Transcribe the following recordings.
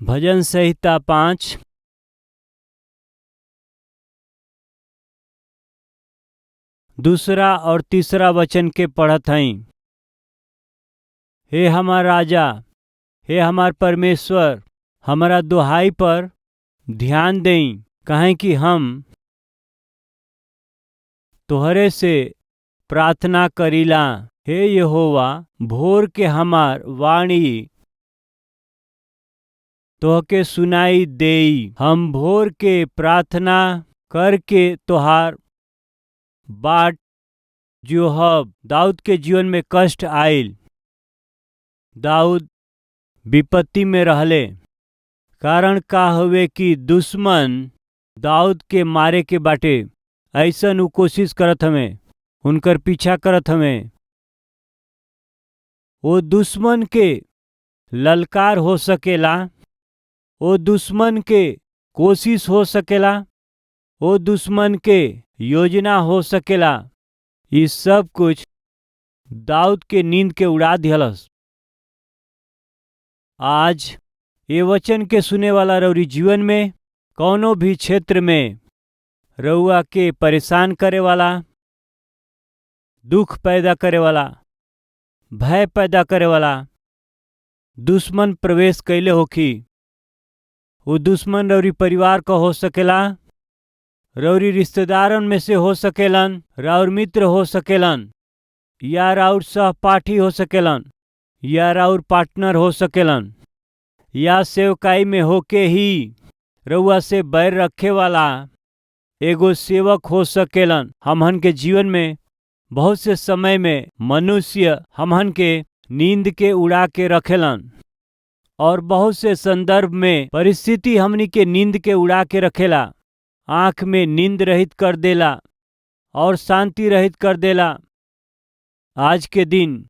भजन संहिता 5। दूसरा और तीसरा वचन के पढ़त हई। हे हमार राजा, हे हमार परमेश्वर, हमारा दुहाई पर ध्यान देई, काहे कि हम तोहरे से प्रार्थना करीला। हे यहोवा, भोर के हमार वाणी तोहके सुनाई देई। हम भोर के प्रार्थना करके तोहार बाट जोहब। दाऊद के जीवन में कष्ट आइल। दाऊद विपत्ति में रहले। कारण का हवे कि दुश्मन दाऊद के मारे के बाटे। ऐसन उ कोशिश करत हमें, उनकर पीछा करत हमें। वो दुश्मन के ललकार हो सकेला, वो दुश्मन के कोशिश हो सकेला, वो दुश्मन के योजना हो सकेला। ये सब कुछ दाऊद के नींद के उड़ा दिहलस। आज ये वचन के सुने वाला रउरी जीवन में कौनो भी क्षेत्र में रउआ के परेशान करे वाला, दुख पैदा करे वाला, भय पैदा करे वाला दुश्मन प्रवेश कैले होखी। वो दुश्मन रउरी परिवार का हो सकेला, रउरी रिश्तेदारन में से हो सकेलन, राउर मित्र हो सकेलन, या राउर सहपाठी हो सकेलन, या राउर पार्टनर हो सकेलन, या सेवकाई में होके ही रउआ से बैर रखे वाला एगो सेवक हो सकेलन। हमहन के जीवन में बहुत से समय में मनुष्य हमहन के नींद के उड़ा के रखेलन, और बहुत से संदर्भ में परिस्थिति हमनी के नींद के उड़ा के रखेला। आँख में नींद रहित कर देला और शांति रहित कर देला। आज के दिन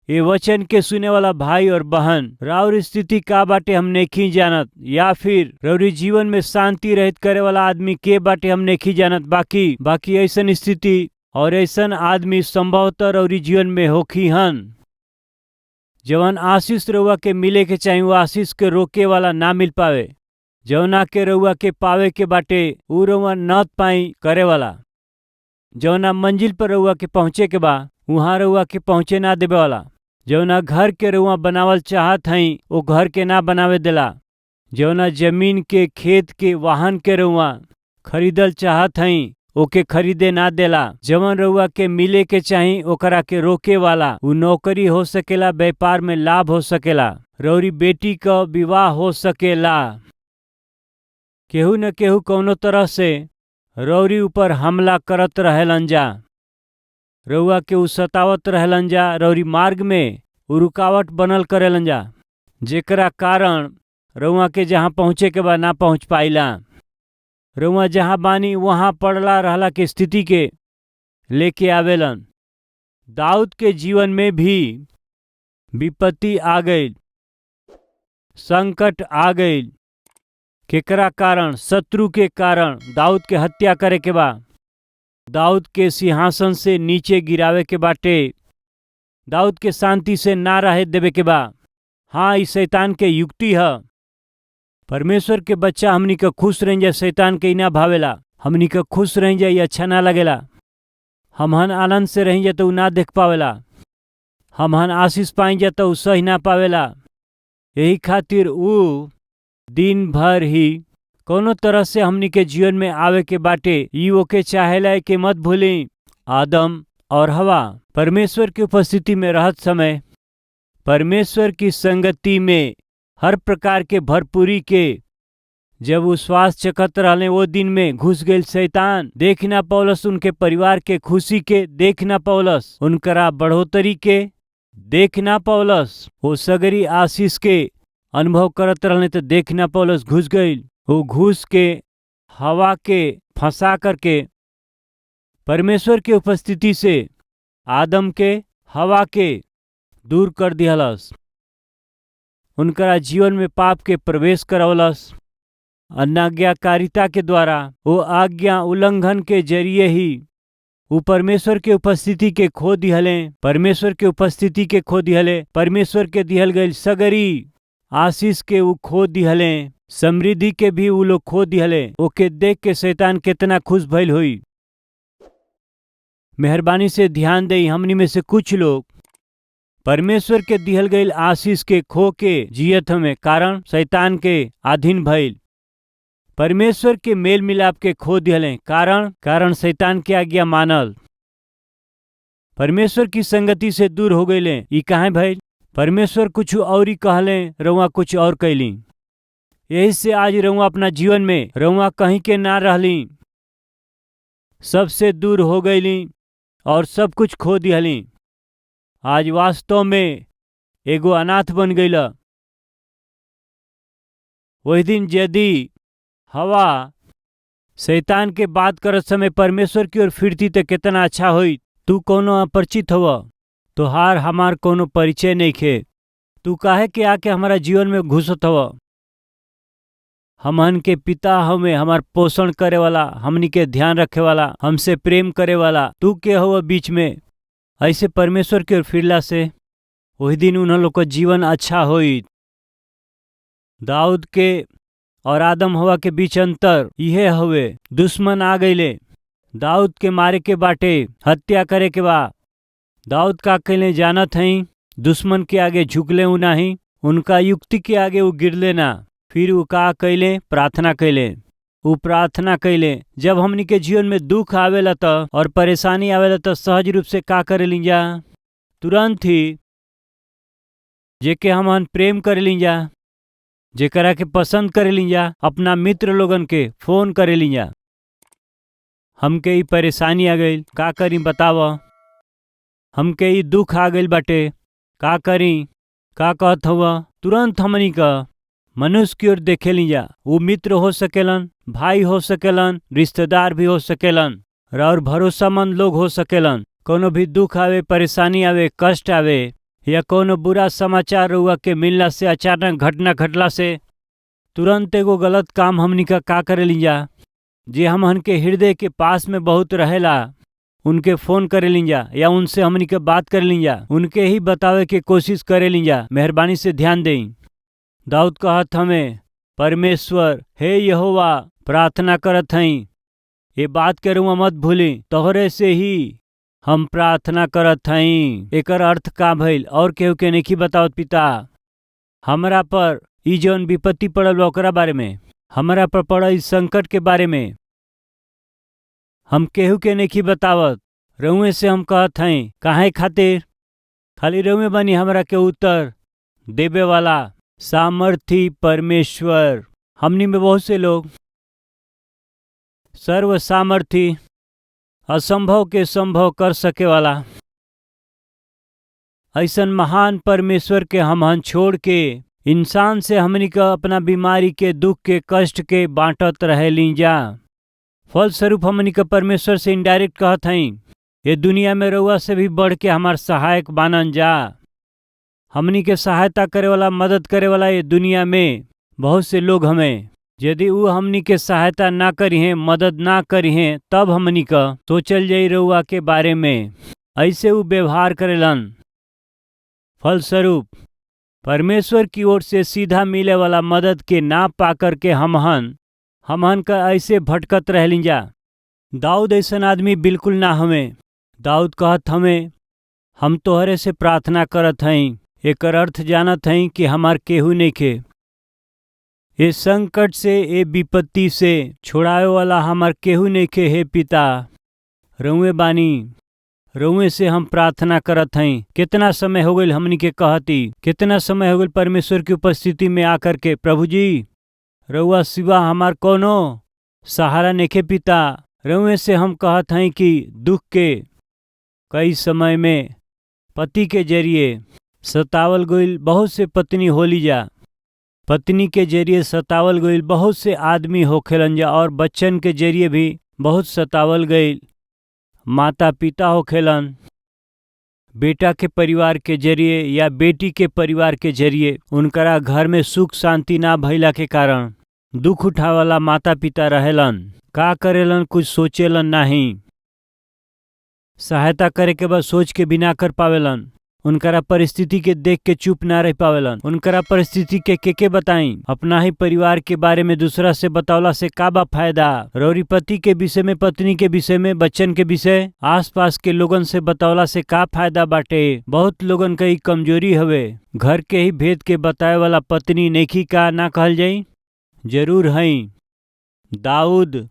ये वचन के सुने वाला भाई और बहन, राउर स्थिति का बाटे हम नहीं जानत, या फिर रउरी जीवन में शांति रहित करे वाला आदमी के बाटे हम नहीं जानत। बाकी ऐसन स्थिति और ऐसन आदमी संभवतः रउरी जीवन में होखी हन। जवन आशीष रउआ के मिले के चाही, वो आशीष के रोके वाला ना मिल पावे। जवना के रउआ के पावे के बाटे, उ रउआ न पाई करे वाला। जवना मंजिल पर रउआ के पहुँचे के बा, वहाँ रउआ के पहुँचे ना देवे वाला। जवना घर के रउआ बनावल चाहत हई, वो घर के ना बनावे देला। जवना जमीन के, खेत के, वाहन के रउआ खरीदल चाहत हई, ओके खरीदे ना देला। जवन रउआ के मिले के चाही, ओकरा के रोके वाला। उ नौकरी हो सकेला, व्यापार में लाभ हो सकेला, रउरी बेटी का विवाह हो सकेला। केहू न केहू कौनो तरह से रउरी ऊपर हमला करत रहेलन जा, रउआ के उ सतावत रहेलन जा, रउरी मार्ग में उ रुकावट बनल करेलन जा, जेकरा कारण रउआ के जहाँ पहुँचे के बा ना पहुँच पाइला। रउआ जहाँ बानी वहाँ पड़ला रहला के स्थिति के लेके आवेलन। दाऊद के जीवन में भी विपत्ति आ गई, संकट आ गई। केकरा कारण? शत्रु के कारण दाऊद के हत्या करे के बा, दाऊद के सिंहासन से नीचे गिरावे के बाटे, दाऊद के शांति से ना रहे देवे के बा। हाँ, इस शैतान के युक्ति है। परमेश्वर के बच्चा हमनी का खुश रह जाए, शैतान के ना भावेला। हमनी का खुश रह जाए, अच्छा ना लगेला। हमहन आनंद से रह जाए तो ना देख पावेला। हमहन आशीष पाई जाए तो सही ना पावेला। यही खातिर उ दिन भर ही कोनो तरह से हमनी के जीवन में आवे के बाटे। ई ओके चाहेला कि मत भूली, आदम और हवा परमेश्वर की उपस्थिति में रहत समय, परमेश्वर की संगति में हर प्रकार के भरपूरी के जब वो श्वास चकत रहले, वो दिन में घुस गई शैतान। देख ना पौलस उनके परिवार के खुशी के, देख ना पौलस उनकरा बढ़ोतरी के, देख ना पौलस वो सगरी आशीष के अनुभव करत रहले, तो देख ना पौलस घुस गई। वो घुस के हवा के फंसा करके परमेश्वर की उपस्थिति से आदम के, हवा के दूर कर दिहलस। उनका जीवन में पाप के प्रवेश करवलस। अनाज्ञाकारिता के द्वारा, वो आज्ञा उल्लंघन के जरिए ही वो परमेश्वर के उपस्थिति के खो दिहले, परमेश्वर के उपस्थिति के खो दिहले। परमेश्वर के दिहल गई सगरी आशीष के ऊ खो दिहले, समृद्धि के भी ऊ लोग खो दिहले। ओके देख के शैतान कितना खुश भइल हुई। मेहरबानी से ध्यान दे, हमनी में से कुछ लोग परमेश्वर के दिहल गईल आशीष के खो के जियत हमें, कारण शैतान के अधीन भइल। परमेश्वर के मेल मिलाप के खो दिहले, कारण शैतान के आज्ञा मानल। परमेश्वर की संगति से दूर हो गईले। ई काहे भइल? परमेश्वर कुछ और ही कहले, रउआ कुछ और कैली। यही से आज रउआ अपना जीवन में रउआ कहीं के ना रहली, सबसे दूर हो गईली और सब कुछ खो दिहली। आज वास्तव में एगो अनाथ बन गईला। वही दिन यदि हवा शैतान के बात करत समय परमेश्वर की ओर फिरती तो कितना अच्छा होई। तू कोनो अपरिचित हवा, तोहार हमार कोनो परिचय नहीं खे। तू काहे के आके हमारा जीवन में घुसत हवा। हमन के पिता हमें हमार पोषण करे वाला, हमनी के ध्यान रखे वाला, हमसे प्रेम करे वाला तू के हवा बीच में। ऐसे परमेश्वर की ओर फिरला से वही दिन उन लोग का जीवन अच्छा होई। दाऊद के और आदम हवा के बीच अंतर यह हवे, दुश्मन आ गईले। दाऊद के मारे के बाटे, हत्या करे के बा। दाऊद का कैले जानत हई, दुश्मन के आगे झुकले उ नहीं, उनका युक्ति के आगे वो गिरले ना। फिर वो का कैले? प्रार्थना कैले। वो प्रार्थना कैले। जब हमनी के जीवन में दुख आवेला त और परेशानी आवेला त सहज रूप से का करे लीजा? तुरंत ही जेके हमन प्रेम करे लीजा, जेकरा के पसंद करे लीजा, अपना मित्र लोगन के फोन करे लीजा। हमके ई परेशानी आ गई, का करी बताव? हमके ई दुख आ गई बाटे, का करी? का कहत हुआ? तुरंत हमनी का मनुष्य की ओर देखे लीजा। वो मित्र हो सकेलन, भाई हो सकेलन, रिश्तेदार भी हो सकेलन और भरोसामंद लोग हो सकेलन। कोनो भी दुख आवे, परेशानी आवे, कष्ट आवे या कोनो बुरा समाचार रुआ के मिलना से, अचानक घटना घटला से तुरंत एगो गलत काम हमनी का करे लीजा। जे हमन के हृदय के पास में बहुत रहेला, उनके फोन करे लीजा या उनसे हमनी के बात करे लीजा, उनके ही बतावे के कोशिश करे लीजा। मेहरबानी से ध्यान दें। दाऊद कहत हमें, परमेश्वर हे यहोवा, प्रार्थना करत हई, ये बात के रुआ मत भूली, तोहरे से ही हम प्रार्थना करत हई। एकर अर्थ का भइल और केहू के नहीं बतावत। पिता, हमरा पर ई जौन विपत्ति पड़ल बा ओकरा बारे में, हमरा पर पड़ल इस संकट के बारे में हम केहू के नहीं बतावत। रउए से हम कहत हई, काहे खातिर? खाली रउए बनी हमरा के उत्तर देवे वाला सामर्थी परमेश्वर। हमनी में बहुत से लोग सर्व सामर्थी, असंभव के संभव कर सके वाला ऐसन महान परमेश्वर के हमहन छोड़ के इंसान से हमनी का अपना बीमारी के, दुख के, कष्ट के बांटत रहे लीजा। फलस्वरूप हमनी का परमेश्वर से इनडायरेक्ट कहत हई, ये दुनिया में रउआ से भी बढ़ के हमार सहायक बानन जा। हमनी के सहायता करे वाला, मदद करे वाला ये दुनिया में बहुत से लोग हमें, यदि वो हमनी के सहायता ना करी हैं, मदद ना करी हैं, तब हमनी का सोचल जाई रउआ के बारे में। ऐसे वो व्यवहार करेलन। फलस्वरूप परमेश्वर की ओर से सीधा मिले वाला मदद के ना पा कर के हमहन का ऐसे भटकत रह जा। दाऊद ऐसा आदमी बिल्कुल ना हमें। दाऊद कहत हमें, हम तोहरे से प्रार्थना करत हई। एकर अर्थ जानत हई कि हमार केहू नहीं के। ये संकट से, ये विपत्ति से छोड़ावे वाला हमार केहू नहीं के। हे पिता, रउए बानी, रउए से हम प्रार्थना करत हई। कितना समय हो गई हमनी के कहती, कितना समय हो गई परमेश्वर की उपस्थिति में आकर के, प्रभु जी रउआ सिवा हमार कोनो सहारा नेखे। पिता, रउए से हम कहत हई कि दुख के कई समय में पति के जरिए सतावल गईल बहुत से पत्नी होली जा, पत्नी के जरिए सतावल गईल बहुत से आदमी होखेलन जा, और बच्चन के जरिए भी बहुत सतावल गईल माता पिता होखेलन। बेटा के परिवार के जरिए या बेटी के परिवार के जरिए उनकरा घर में सुख शांति ना भइला के कारण दुख उठावाला माता पिता रहेलन। का करेलन? कुछ सोचेलन नहीं। सहायता करे के बाद सोच के बिना कर पावेलन। उनकरा परिस्थिति के देख के चुप ना रह पावेलन। उनकरा परिस्थिति के बताई। अपना ही परिवार के बारे में दूसरा से बतावला से का बा फायदा। रौरी पति के विषय में, पत्नी के विषय में, बच्चन के विषय, आसपास के लोगन से बतावला से का फायदा बाटे। बहुत लोगन का ई कमजोरी हवे। घर के ही भेद के बताए वाला पत्नी नेकी का ना कहल जाई? जरूर हई। दाऊद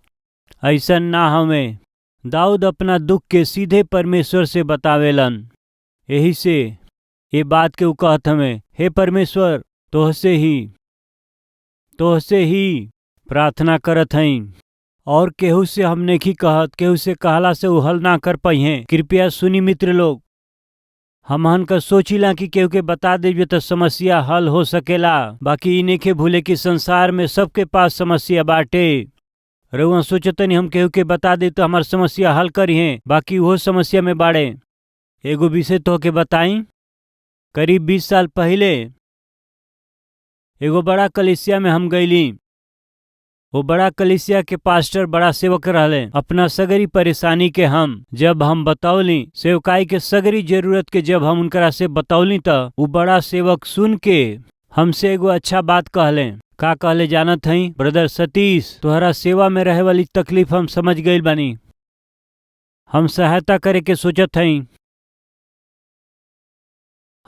ऐसा ना हमें। दाऊद अपना दुख के सीधे परमेश्वर से बतावेलन। यही से ये बात के उ कहत हमें, हे परमेश्वर तोहसे ही प्रार्थना करत हई और केहू से हम नहीं कहत। केहू से कहला से उ हल ना कर पाई हैं। कृपया सुनी मित्र लोग, हमहन का सोचिला कि केहू के बता देवे तो समस्या हल हो सकेला। बाकी इन्हें के भूले कि संसार में सबके पास समस्या बाटे। रउआ सोचतनी हम केहू के बता दे तो हमार समस्या हल करी हैं, बाकी वो समस्या में बाड़े। एगो विषय तो के बताई। करीब 20 साल पहले एगो बड़ा कलीसिया में हम गईली। वो बड़ा कलीसिया के पास्टर बड़ा सेवक रहले। अपना सगरी परेशानी के जब हम बतौली, सेवकाई के सगरी जरूरत के जब हम उनकरा से बतौली तो वो बड़ा सेवक सुन के हमसे एगो अच्छा बात कहले। का कहले जानत हई? ब्रदर सतीश, तोहरा सेवा में रहे वाली तकलीफ हम समझ गईल बानी। हम सहायता करे के सोचत हई।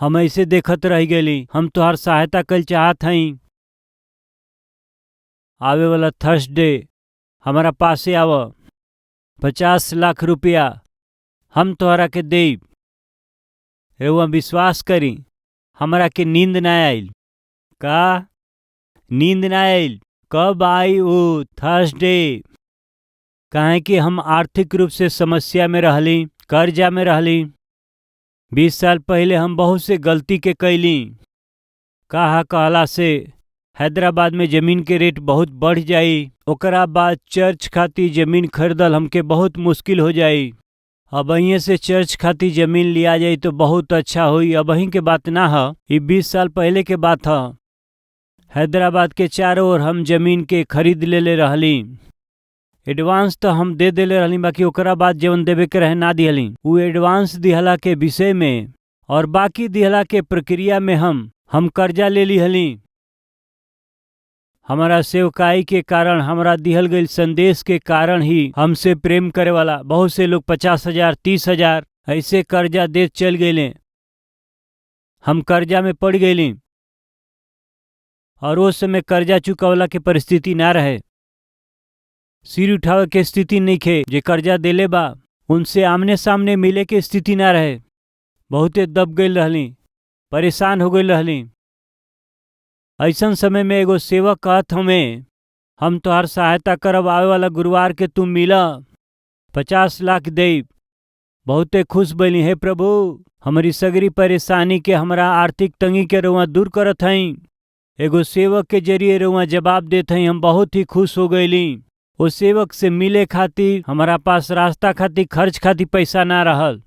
हम ऐसे देखत रह गईली। हम तोहार सहायता कल चाहत हई। आवे वाला थर्सडे हमारा पासे आव। 50 लाख रुपया हम तोहरा के देब। रउआ विश्वास करी, हमरा के नींद ना आइल। का नींद ना आइल? कब आई वो थर्सडे? काहे कि हम आर्थिक रूप से समस्या में रहली, कर्जा में रहली। 20 साल पहले हम बहुत से गलती के कैली। कहा कहला से हैदराबाद में जमीन के रेट बहुत बढ़ जाई। ओकरा बाद चर्च खाती जमीन खरीदल हमके बहुत मुश्किल हो जाई। अब अहीं से चर्च खाती जमीन लिया जाई तो बहुत अच्छा होई। अब अहीं के बात ना ह, ये 20 साल पहले के बात ह। हैदराबाद के चारों ओर हम जमीन के खरीद ले रहली। एडवांस तो हम दे देले रहली, बाकी ओकरा बाद जवन देवे के रहे ना दिहली। वो एडवांस दिहला के विषय में और बाकी दिहला के प्रक्रिया में हम कर्जा ले ली हली। हमारा सेवकाई के कारण, हमारा दिहल गई संदेश के कारण ही हमसे प्रेम करे वाला बहुत से लोग 50,000 30,000 ऐसे कर्जा दे चल गए। हम कर्जा में पड़ गईली और उस समय कर्जा चुकावला के परिस्थिति ना रहे। सिर उठावे के स्थिति नहीं खे। जे कर्जा देले बा उनसे आमने सामने मिले के स्थिति ना रहे। बहुते दब गई रहली, परेशान हो गई रहली। ऐसन समय में एगो सेवक कहत हमें, हम तोहार सहायता करब। आवे वाला गुरुवार के तुम मिला, 50 लाख देब। बहुते खुश बनी। हे प्रभु, हमारी सगरी परेशानी के, हमारा आर्थिक तंगी के रउआ दूर करत हई। एगो सेवक के जरिए रउआ जवाब देत हई। हम बहुत ही खुश हो गईली। वो सेवक से मिले खातिर हमारा पास रास्ता खातिर, खर्च खातिर पैसा ना रहल।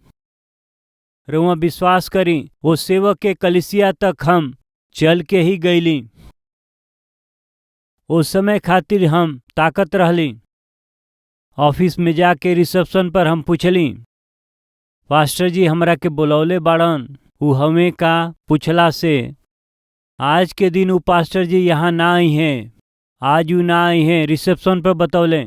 रउआ विश्वास करी, वो सेवक के कलिसिया तक हम चल के ही गईली। उस समय खातिर हम ताकत रहली। ऑफिस में जाके रिसेप्शन पर हम पूछली, पास्टर जी हमरा के बुलौले बाड़न। उ हमें का पूछला से आज के दिन उ पास्टर जी यहाँ ना आई हैं। आज उ ना आई हैं, रिसेप्शन पर बतौले।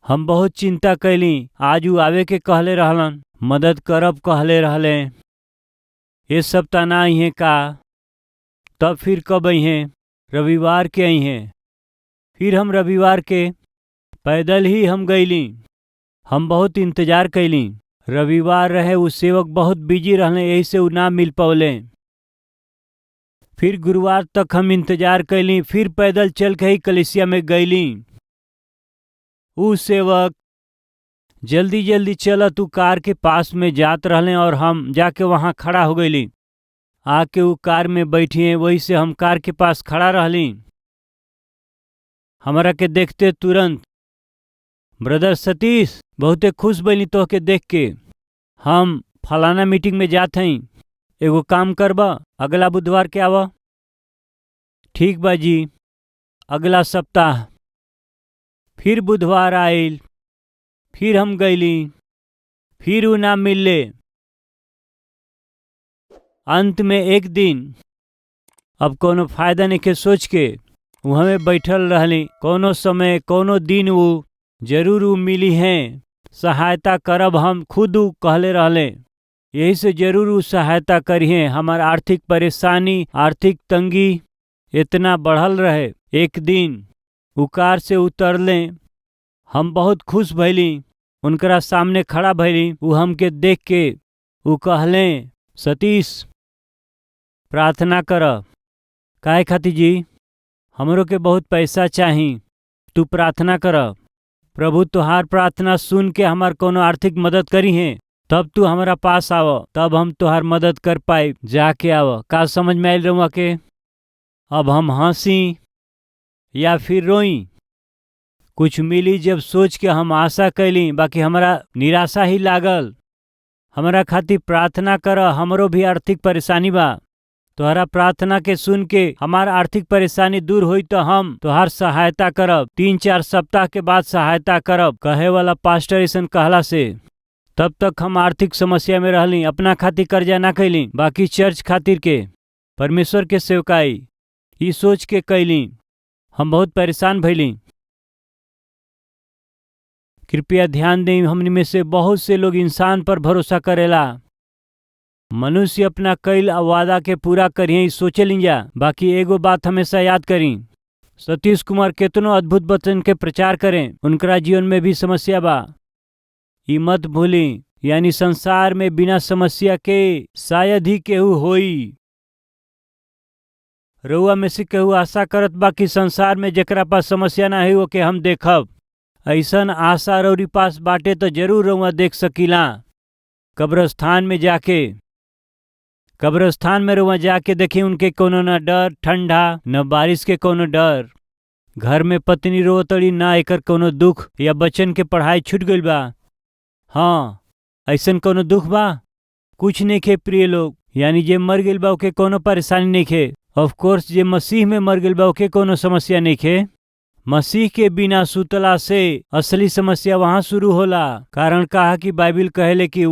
हम बहुत चिंता कैली। आज उ आवे के कहले रहलन, मदद करब कहले रहले। ये सप्ताह ना आई हैं का? तब फिर कब आई हैं? रविवार के आई हैं। फिर हम रविवार के पैदल ही हम गईली। हम बहुत इंतजार कैली। रविवार रहे, उस सेवक बहुत बिजी रहने, यही से उ ना मिल पौले। फिर गुरुवार तक हम इंतजार कैली। फिर पैदल चल के ही कलिसिया में गईली। उ सेवक जल्दी जल्दी चलत उ कार के पास में जात रहले और हम जाके वहाँ खड़ा हो गईली। आके वो कार में बैठिए, वही से हम कार के पास खड़ा रहली। हमरा के देखते तुरंत, ब्रदर सतीश, बहुते खुश बनी तो के देख के। हम फलाना मीटिंग में जात हई, एगो काम करबा, अगला बुधवार के आवा। ठीक बा जी। अगला सप्ताह फिर बुधवार आइल। फिर हम गईली। फिर उ ना मिलले। अंत में एक दिन अब कोनो फायदा नहीं के सोच के वहाँ में बैठल रहली। कोनो समय कोनो दिन वो जरूर वो मिली हैं, सहायता करब हम खुद उ कहले रहले। यही से जरूर उ सहायता करिए। हमार आर्थिक परेशानी आर्थिक तंगी इतना बढ़ल रहे। एक दिन उ कार से उतरले, हम बहुत खुश भैली, उनकरा सामने खड़ा भैली। उ हमके देख के उ कहले, सतीश प्रार्थना कर। काहे खातिर जी? हमरो के बहुत पैसा चाही, तू प्रार्थना कर। प्रभु तुहार प्रार्थना सुन के हमार कोनो आर्थिक मदद करी है, तब तू हमारा पास आव, तब हम तुहार मदद कर पाए। जाके आव। का समझ में आयल रहुआ के? अब हम हंसी या फिर रोई? कुछ मिली जब सोच के हम आशा कैली, बाकी हमारा निराशा ही लागल। हमारा खातिर प्रार्थना कर, हमरो भी आर्थिक परेशानी बा। तोहरा प्रार्थना के सुन के हमार आर्थिक परेशानी दूर हुई तो हम तोहार सहायता करब। 3-4 सप्ताह के बाद सहायता करब, कहे वाला पास्टर ऐसन कहला से तब तक हम आर्थिक समस्या में रहली। अपना खातिर कर्जा ना कैली, बाकी चर्च खातिर के परमेश्वर के सेवकाई ई सोच के कैली। हम बहुत परेशान भैली। कृपया ध्यान दें, हमने में से बहुत से लोग इंसान पर भरोसा करेला। मनुष्य अपना कैल वादा के पूरा करिए ई सोचे लिंजा, बाकी एगो बात हमेशा याद करी। सतीश कुमार केतनो अद्भुत वचन के प्रचार करें, उनकरा जीवन में भी समस्या बा। ई मत भूली, यानी संसार में बिना समस्या के शायद ही केहू होई। रउआ में से केहू आशा करत बा कि संसार में जेकरा पास समस्या ना है ओके हम देखब। ऐसन आशा रउरी पास बाटे तो जरूर रउआ देख सकीला। कब्रिस्तान में रउआ जाके देखी, उनके कोनो न डर ठंडा न बारिश के कोनो डर। घर में पत्नी रोतड़ी ना एकर कोनो दुख, या बच्चन के पढ़ाई छूट गइल बा। हाँ, ऐसन कोनो दुख बा? कुछ नहीं खे प्रिय लोग। यानी जे मर गइल बा ओके कोनो परेशानी नहीं खे। ऑफ कोर्स जे मसीह में मर गइल बा ओके कोनो समस्या नहीं खे। मसीह के बिना सुतला से असली समस्या वहां शुरू होला। कारण कहा कि बाइबिल कहले कि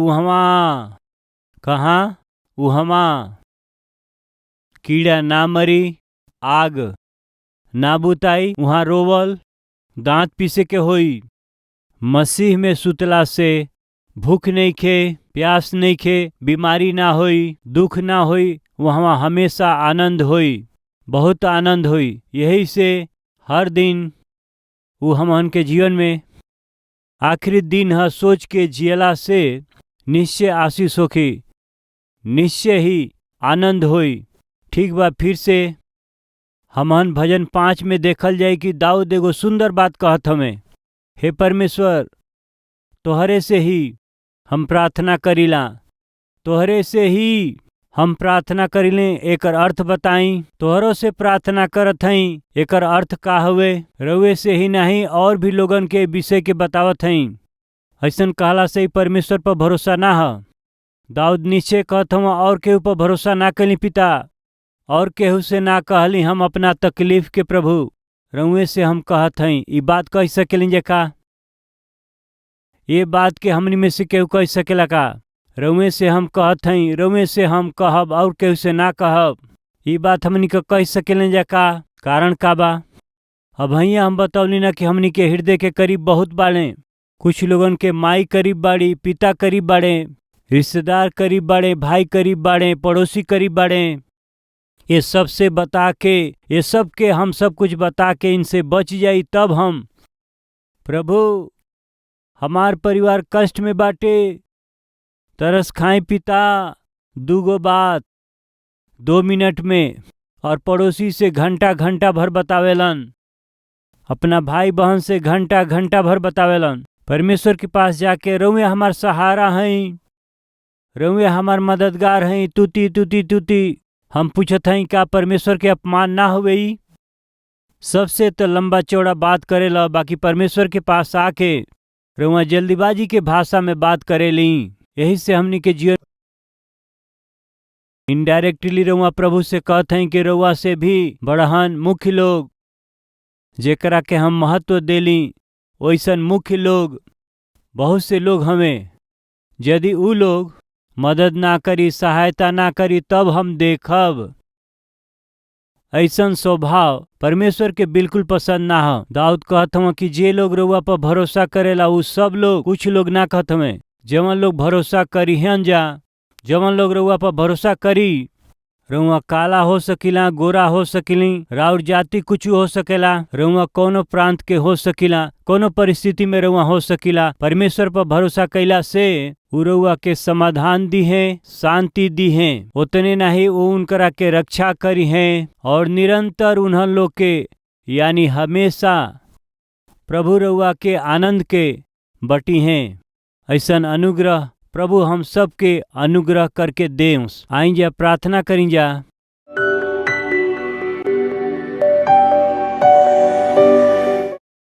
उहमा कीड़ा ना मरी, आग ना बुताई, वहां रोवल दांत पीसे के होई। मसीह में सुतला से भूख नहीं खे, प्यास नहीं खे, बीमारी ना होई, दुख ना होई, वहाँ हमेशा आनंद होई, बहुत आनंद होई। यही से हर दिन वो हमन के जीवन में आखिरी दिन है सोच के जियला से निश्चय आशीष होखी, निश्चय ही आनंद होई। ठीक बा, फिर से हमन भजन 5 में देखल जाए कि दाऊद एगो सुंदर बात कहत हमें, हे परमेश्वर तोहरे से ही हम प्रार्थना करीला, तोहरे से ही हम प्रार्थना करीले। एकर अर्थ बताई। तोहरों से प्रार्थना करत हई, एकर अर्थ का हुए? रउए से ही नहीं और भी लोगन के विषय के बतावत हई। ऐसन कहला से ही परमेश्वर पर भरोसा ना है। दाऊद निश्चय कहत हम और केहू पर भरोसा ना कली पिता, और केहू से ना कहली हम अपना तकलीफ के प्रभु। रउए से हम कहत हई। ई बात कह सकेली जे का? ये बात के हमनी में से केहू कह सकेला का? रउए से हम कहत हई, रउए से हम कहब और केहू से ना कहब। ये बात हमनी के कह सकेलें जा का? कारण का बा? अब भैया हम बतौली ना कि हमनी के हृदय के करीब बहुत बाड़े। कुछ लोगन के माई करीब बाड़ी, पिता करीब बाड़े, रिश्तेदार करीब बाड़े, भाई करीब बाड़े, पड़ोसी करीब बाड़े। ये सब से बता के, ये सब के हम सब कुछ बता के इनसे बच जाई, तब हम प्रभु हमार परिवार कष्ट में बाटे, तरस खाई पिता, दूगो बात 2 मिनट में, और पड़ोसी से घंटा घंटा भर बतावेलन, अपना भाई बहन से घंटा घंटा भर बतावेलन। परमेश्वर के पास जाके रउए हमार सहारा हई, रउए हमार मददगार हई, तुति तुति तुति। हम पूछत हई का परमेश्वर के अपमान ना हुई? सबसे तो लंबा चौड़ा बात करेला, बाकी परमेश्वर के पास आके रउआ जल्दीबाजी के भाषा में बात करेली। यही से हमनी के जीवन इनडायरेक्टली रउआ प्रभु से कहत हई कि रउआ से भी बड़हन मुख्य लोग जेकरा के हम महत्व देली, वैसन मुख्य लोग बहुत से लोग हमें। यदि ऊ लोग मदद ना करी, सहायता ना करी, तब हम देखब। ऐसन स्वभाव परमेश्वर के बिल्कुल पसंद ना हो। दाऊद कहत हूँ कि जे लोग रउआ पर भरोसा करेला उ सब लोग, कुछ लोग ना कहत हमें, जवन लोग भरोसा करी हन जा, जवन लोग रउआ पर भरोसा करी, रउआ काला हो सकिला, गोरा हो सकिली, राउर जाति कुछ हो सकेला, रउआ कोनो प्रांत के हो सकिला, कोनो परिस्थिति में रउआ हो सकिला। परमेश्वर पर भरोसा कैला से उ रउआ के समाधान दी है, शांति दी है। उतने नहीं, वो उनकरा के रक्षा करी है और निरंतर उन्हन लोग के यानी हमेशा प्रभु रउआ के आनंद के बटी हैं। ऐसन अनुग्रह प्रभु हम सब के अनुग्रह करके दें। आई जा प्रार्थना करी जा।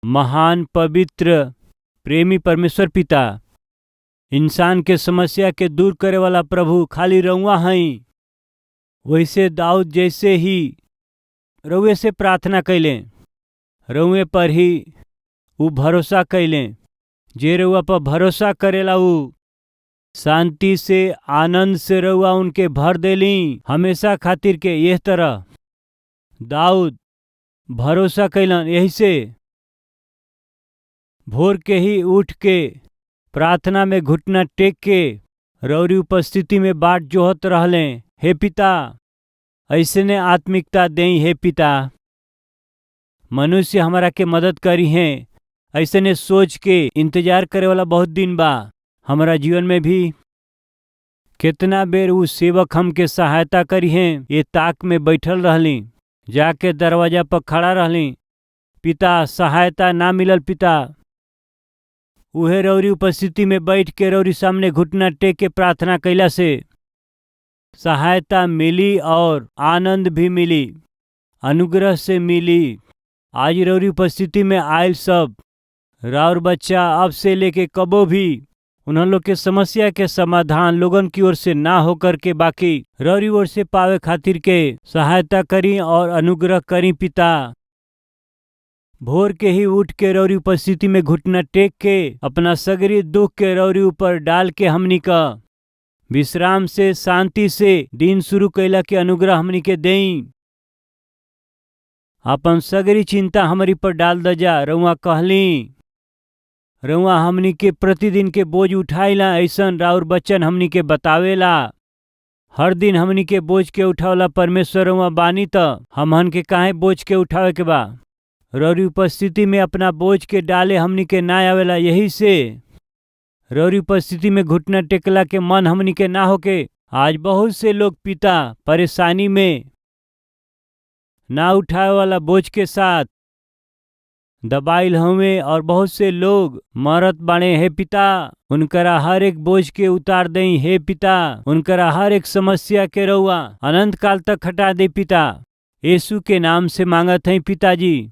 महान पवित्र प्रेमी परमेश्वर पिता, इंसान के समस्या के दूर करे वाला प्रभु खाली रउआ हई। वैसे दाऊद जैसे ही रउए से प्रार्थना कैलें, रउए पर ही उ भरोसा कैलें। जे रउआ पर भरोसा करेला उ शांति से, आनंद से रउआ उनके भर देली हमेशा खातिर के। यह तरह दाऊद भरोसा कैलन, यही से भोर के ही उठ के प्रार्थना में घुटना टेक के रौरी उपस्थिति में बाट जोहत रहले। हे पिता, ऐसने आत्मिकता दें। हे पिता, मनुष्य हमारा के मदद करी हैं, ऐसने सोच के इंतजार करे वाला बहुत दिन बा। हमारा जीवन में भी कितना बेर उ सेवक हमके सहायता करी हैं, ये ताक में बैठल रहली, जाके दरवाजा पर खड़ा रहली। पिता, सहायता ना मिलल। पिता, उहे रौरी उपस्थिति में बैठ के रौरी सामने घुटना टेक के प्रार्थना कैला से सहायता मिली और आनंद भी मिली, अनुग्रह से मिली। आज रौरी उपस्थिति में आयल सब राउर बच्चा अब से लेके कबो भी उन्हों लोग के समस्या के समाधान लोगन की ओर से ना होकर के बाकी रौरी ओर से पावे खातिर के सहायता करी और अनुग्रह करी। पिता, भोर के ही उठ के रौरी उपस्थिति में घुटना टेक के अपना सगरी दुख के रौरी ऊपर डाल के हमनी का विश्राम से, शांति से दिन शुरू कैला के अनुग्रह हमनी के देई। अपन सगरी चिंता हमारी पर डाल दजा। रउआ कहली रउआ हमनी के प्रतिदिन के बोझ उठाइला, ऐसन राउर बच्चन हमनी के बतावेला। हर दिन हमनी के बोझ के उठावला परमेश्वर रउआ बानी त हमहन के काहे बोझ के उठावे के बा। रौरी उपस्थिति में अपना बोझ के डाले हमनी के ना आवेला। यही से रौरी उपस्थिति में घुटना टेकला के मन हमनी के ना होके। आज बहुत से लोग पिता परेशानी में ना उठावे वाला बोझ के साथ दबाइल हमें और बहुत से लोग मरत बाणे। हे पिता, उनकरा हर एक बोझ के उतार दें। हे पिता, उनकरा हर एक समस्या के रउआ अनंत काल तक हटा दे। पिता, यीशु के नाम से मांगत हैं पिताजी।